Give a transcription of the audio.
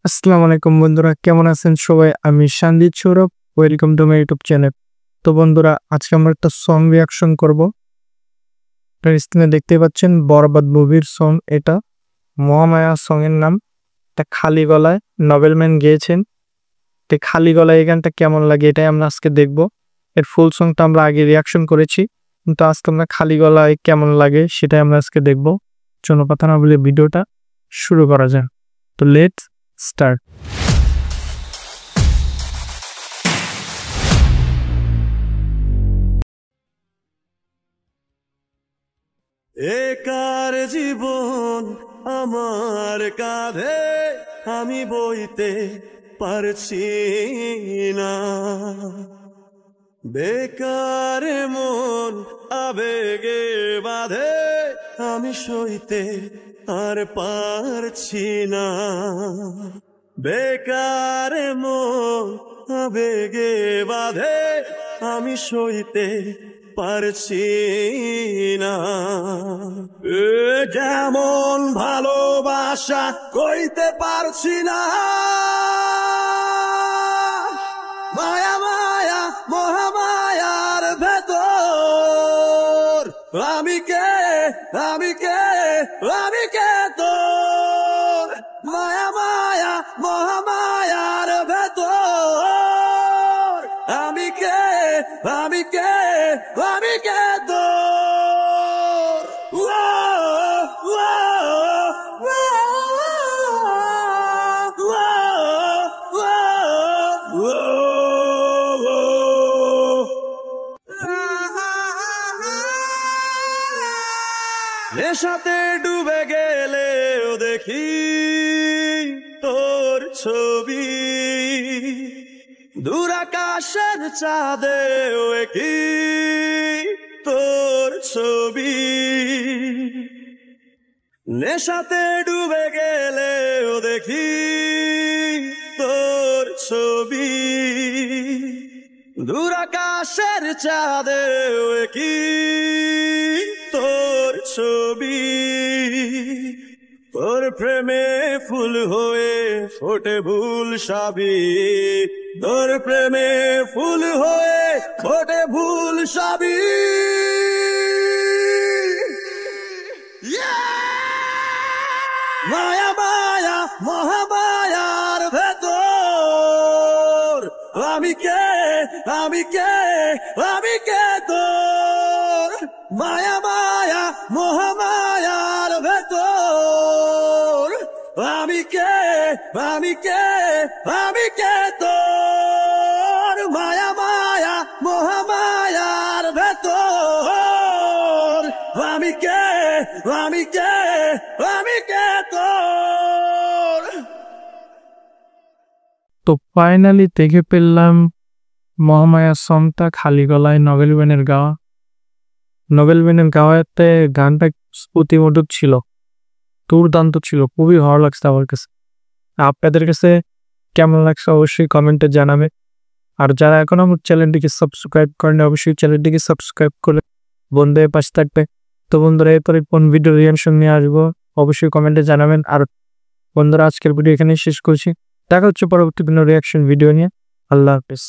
আসসালামু আলাইকুম বন্ধুরা, কেমন আছেন সবাই? আমি Sandip Sourav. Welcome to my YouTube channel. তো বন্ধুরা, আজকে আমরা একটা সং রিয়াকশন করব। আপনারা স্ক্রিনে দেখতে পাচ্ছেন বরবাদ মুভির সং এটা। মহামায়া সং এর নাম। এটা খালি গলায় নভেলম্যান গেয়েছেন। তো খালি গলায় এই গানটা কেমন লাগে এটাই আমরা আজকে দেখব। এর ফুল সংটা আমরা আগে রিয়াকশন করেছি, কিন্তু আজকে আমরা খালি গলায় কেমন লাগে সেটাই আমরা আজকে দেখব। চলো কথা না বলে ভিডিওটা শুরু করা যাক। তো লেটস স্টার্ট। একার জীবন আমার কাঁধে আমি বইতে পারছি না, বেকার মন আবেগে বাঁধে আমি সইতে আর পারছি না, বেকার মন আবেগে বাঁধে আমি সইতে পারছি না। যেমন ভালোবাসা কইতে পারছি না, মায়া মায়া মহামায়ার ভেতর আমি কে তোর, মায়া মায়া মহামায়ার ভেতর আমি কে তোর। নেশাতে ডুবে গেলেও দেখি তোর ছবি, দূর আকাশের চাঁদেও কি তোর ছবি, নেশাতে ডুবে গেলেও দেখি তোর ছবি, দূর আকাশের চাঁদেও কি তোর ছবি, তোর প্রেমে ফুল হয়ে ফোটে ভুল সবই, তোর প্রেমে ফুল হয়ে ফোটে ভুল সবই, মায়া মায়া মহামায়ার ভেতর আমি কে তোর, মায়া মায়া মহামায়ার ভেতর আমি কে তোর, মায়া মায়া মহামায়ার ভেতর আমি কে তোর। তো ফাইনালি দেখে পেলাম মহামায়া সংটা খালি গলায় নভেলম্যানের গাওয়া। নভেলম্যানের গাওয়াতে গানটা অতিমধুর ছিল, দুর্দান্ত ছিল, খুবই ভালো লাগছে আমার কাছে। আপনাদের কাছে কেমন লাগছে অবশ্যই কমেন্টে জানাবে। আর যারা এখন আমার চ্যানেলটিকে সাবস্ক্রাইব করেন অবশ্যই চ্যানেলটিকে সাবস্ক্রাইব করে বন্ধুদের পাশে থাকবে। তো বন্ধুরা, এরপরে কোন ভিডিও রিয়াকশন নিয়ে আসবো অবশ্যই কমেন্টে জানাবেন। আর বন্ধুরা, আজকের ভিডিও এখানেই শেষ করছি। দেখা হচ্ছে পরবর্তী কোনো রিয়াকশন ভিডিও নিয়ে। আল্লাহ হাফেজ।